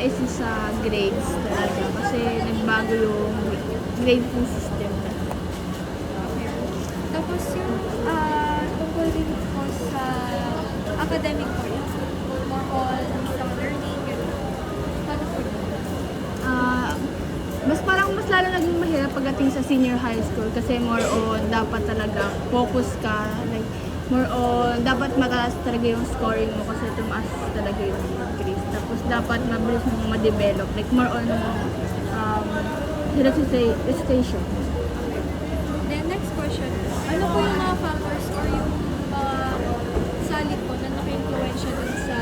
is sa grades talaga kasi nagbago yung grading system. Tapos yung tungkol din po sa academic po yun. More on sa learning, gano'n. Paano po yun? Mas lalo naging mahirap pagdating sa senior high school kasi more on dapat talaga focus ka, like more on dapat mataas talaga yung scoring mo kasi tumaas talaga yung grades. Tapos dapat mabilis mong ma-develop, like more on recitation. Then next question, ano po yung mga factors or yung salit po na naka-influensya dun sa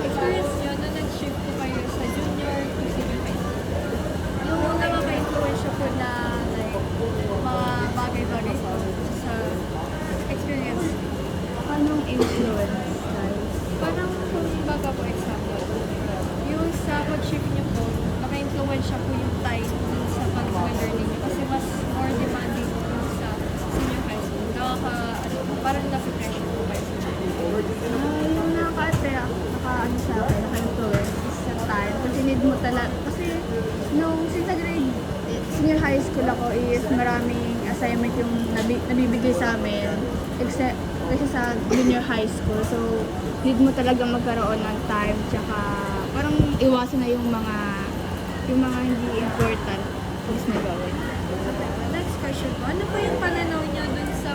experience nyo na nag-shift po kayo sa junior to senior high school? Yung nakaka-influensya po na like, mga bagay-bagay po sa experience. Anong influence, guys? Parang kung baga po example, yung sa pag-shift nyo po, naka-influensya po yung time dun sa pag-learning nyo kasi mas more demanding po dun sa senior high school. Parang nasa-pressure po kayo sa Yung naka-ano sa akin, naka-influence is sa time. Kasi need mo talaga, kasi nung since grade, senior high school ako is maraming assignment yung nabibigay sa amin kasi sa junior high school. So, need mo talaga magkaroon ng time, tsaka parang iwasan na yung mga hindi important is na gawin. Next question po, ano po yung pananaw niyo dun sa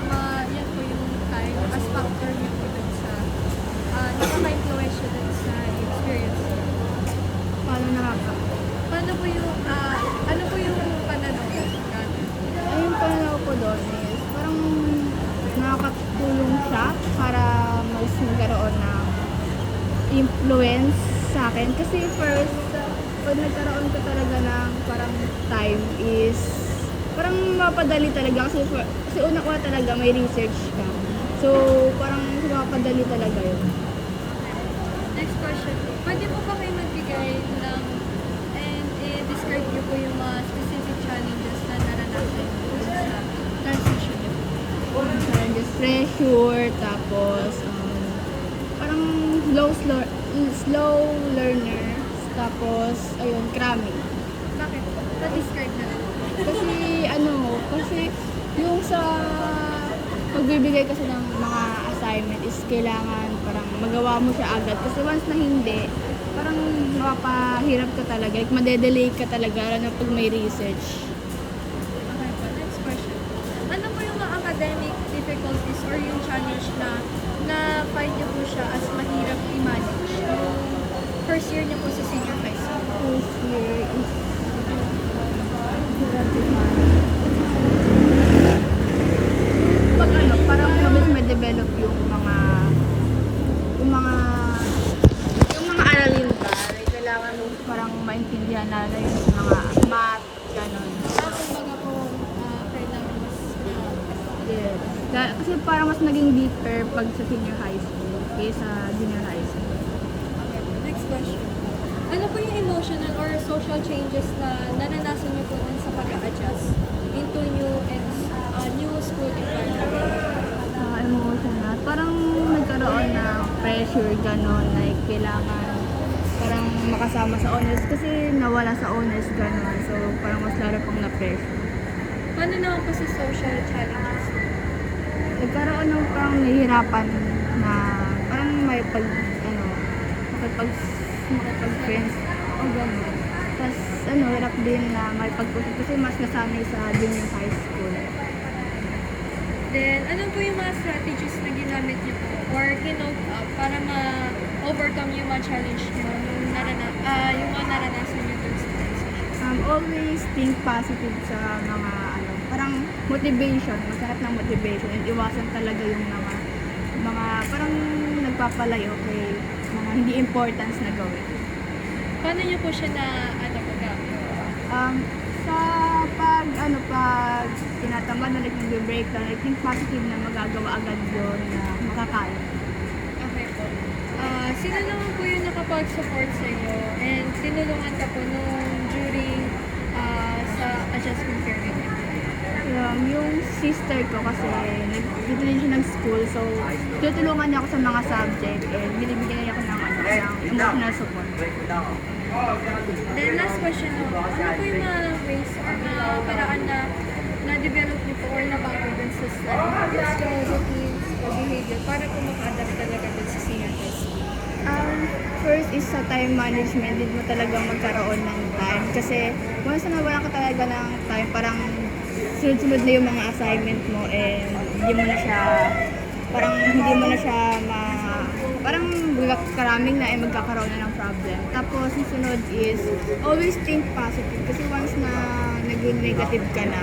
yan po yung time as factor niyo po dun sa nakaka-influensya dun sa experience niyo? Paano po yung, ano po yung pananaw niyo? Ayun pananaw ko doon is parang nakakatulong siya para mas magkaroon ng influence sa akin. Kasi first, pag nagkaroon ka talaga ng parang time is parang mapadali talaga kasi una talaga may research ka. So, parang mapadali talaga yun. Next question po, pwede po ba kayo magbigay ng and describe niyo po yung mga specific challenges na naranasan niyo sa transition niyo po? Challenges, pressure, tapos parang slow learner, tapos ayun, cramming. Bakit? Pa-describe na lang. Kasi yung sa pagbibigay kasi ng mga assignment is kailangan parang magawa mo siya agad. Kasi once na hindi, parang mapapahirap ka talaga. Like, madedelay ka talaga, lalo na pag may research. Okay po, next question. Ano po yung mga academic difficulties or yung challenge na find niyo po siya as mahirap i-manage yung first year niyo po sa senior high school? First year is parang mabilis ma-develop yung mga aralin ka. Like, kailangan mo parang maintindihan na yung mga math, gano'n. Kumbaga po, kailangan mas Yes. Kasi parang mas naging deeper pag sa senior high school kaysa junior high school. okay po. Next question. Ano po yung emotional or social changes na naranasan niyo po dun sa pag-a-adjust into new school environment? Emotional. Parang nagkaroon ng pressure, gano'n. Like, kailangan parang makasama sa honors kasi nawala sa honors, gano'n. So, parang mas lalo pang na-pressure. Paano naman po sa social challenges? Nagkaroon ng parang nahihirapan na parang makipag-friends o gano'n. Tapos, hirap din na makipag-usap kasi mas nasanay sa junior high school. Then, ano po yung mga strategies na ginamit niyo po or ginote up para ma-overcome yung mga challenge niyo yung mga naranasan niyo dun sa transition? Always think positive sa mga parang motivation, maghanap ng motivation and iwasan talaga yung mga parang nagpapalayo kay mga hindi importance na gawin. Paano niyo po siya paggamit? Sa pag tinatamad na like nagbe-break down, I think positive na magagawa agad yun na makakaya. Okay po. Sino naman po yung nakapag-support sa iyo and tinulungan ka po during sa adjustment period? Yung sister ko kasi dito din siya nag-school, so tutulungan niya ako sa mga subject and binibigyan niya ako ng emotional support. Then last question no, ano po yung mga ways or mga paraan na na-develop niyo po or nabago dun sa study habits niyo, routines, o behavior para po maka-adapt talaga dun sa senior high school? First is sa time management, din mo talagang magkaroon ng time. Kasi once na wala ka talaga ng time, parang sunod-sunod na yung mga assignment mo and hindi mo na siya, parang karaming na magkakaroon na ng problem. Tapos yung sunod is always think positive. Kasi once na naging negative ka na,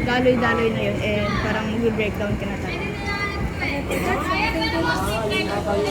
daloy-daloy na yun and parang mag-breakdown ka na talaga. Okay, that's all. Thank you.